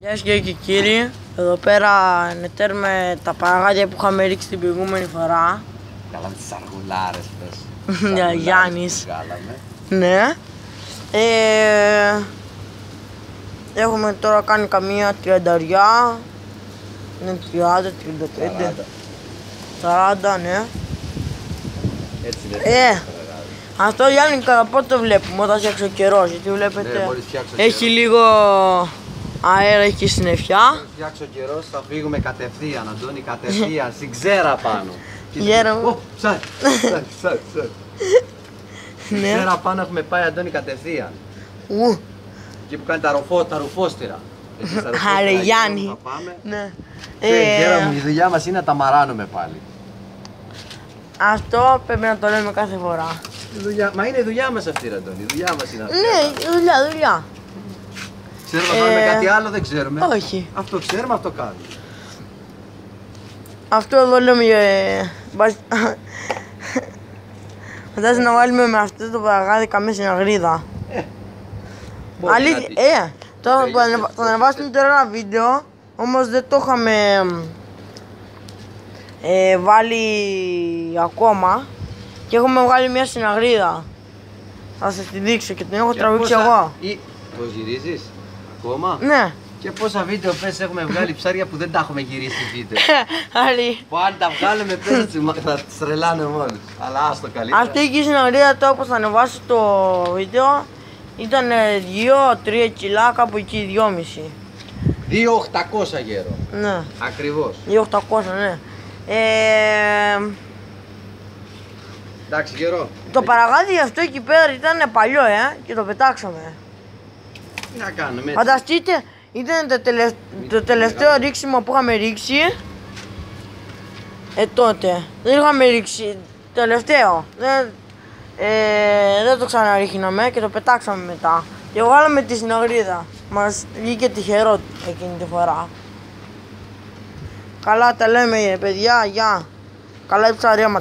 Γεια σας και κύριοι, εδώ πέρα νετέρουμε τα παραγάδια που είχαμε ρίξει την προηγούμενη φορά. Βγάλαμε τις αργουλάρες πες. Για Γιάννης. Βγάλαμε. Ναι. Έχουμε τώρα κάνει καμία 30, είναι 30, 35, 40, ναι. Έτσι είναι. Αυτό Γιάννη κατά πότε το βλέπουμε, όταν φτιάξει ο καιρός, γιατί βλέπετε Ναι, μόλις φτιάξει ο έχει καιρός. λίγο αέρα, έχει συννεφιά. Μόλις φτιάξει ο καιρός θα φύγουμε κατευθείαν, Αντώνη, κατευθείαν, στην ξέρα πάνω. Γέρα μου. Ψάρι. Στην ξέρα πάνω έχουμε πάει, Αντώνη, κατευθείαν. Εκεί που κάνει τα ρουφόστηρα. Εκεί στα ρουφόστηρα, Άρε εκεί Γιάννη. θα πάμε. Ναι. Γέρα μου, η δουλειά μας είναι να τα μαράνουμε πάλι. Αυτό πρέπει να το λέμε κάθε φορά. Μα είναι η δουλειά μας αυτή, ρε Αντώνη, η δουλειά μας είναι αυτή. Ναι, δουλειά. Ξέρουμε να κάνουμε κάτι άλλο, δεν ξέρουμε. Όχι. Αυτό ξέρουμε, αυτό κάνουμε. Αυτό εδώ λέμε φαντάζεσαι να βάλουμε με αυτό το παραγάδι καμία συναγρίδα. Αλήθεια, τώρα θα ανεβάσουμε τώρα ένα βίντεο, όμως δεν το είχαμε βάλει ακόμα και έχουμε βγάλει μια συναγρίδα. Θα σας τη δείξω και την έχω τραβήξει εγώ. Το γυρίζεις ακόμα? Ναι. Και πόσα βίντεο πες έχουμε βγάλει ψάρια που δεν τα έχουμε γυρίσει βίντεο. Άρη. Που αν τα βγάλουμε πες θα τις τρελάνε μόλις. Αλλά άστο καλύτερα. Αυτή η συναγρίδα τώρα που θα ανεβάσω το βίντεο ήταν 2-3 κιλά, κάπου εκεί 2,5. 2.800 γέρο. Ναι. Ακριβώς. 2.800, ναι. Εντάξει γέρο. Το παραγάδι αυτό εκεί πέρα ήταν παλιό, και το πετάξαμε. Τι να κάνουμε έτσι. Φανταστείτε, ήταν το τελευταίο ρίξιμο που είχαμε ρίξει. Τότε. Δεν είχαμε ρίξει. Τελευταίο. Δεν το ξαναρίχναμε και το πετάξαμε μετά. Και βγάλαμε τη συναγρίδα. Μας βγήκε τυχερό εκείνη τη φορά. Καλά τα λέμε παιδιά, γεια. Καλά η ψαρία μας.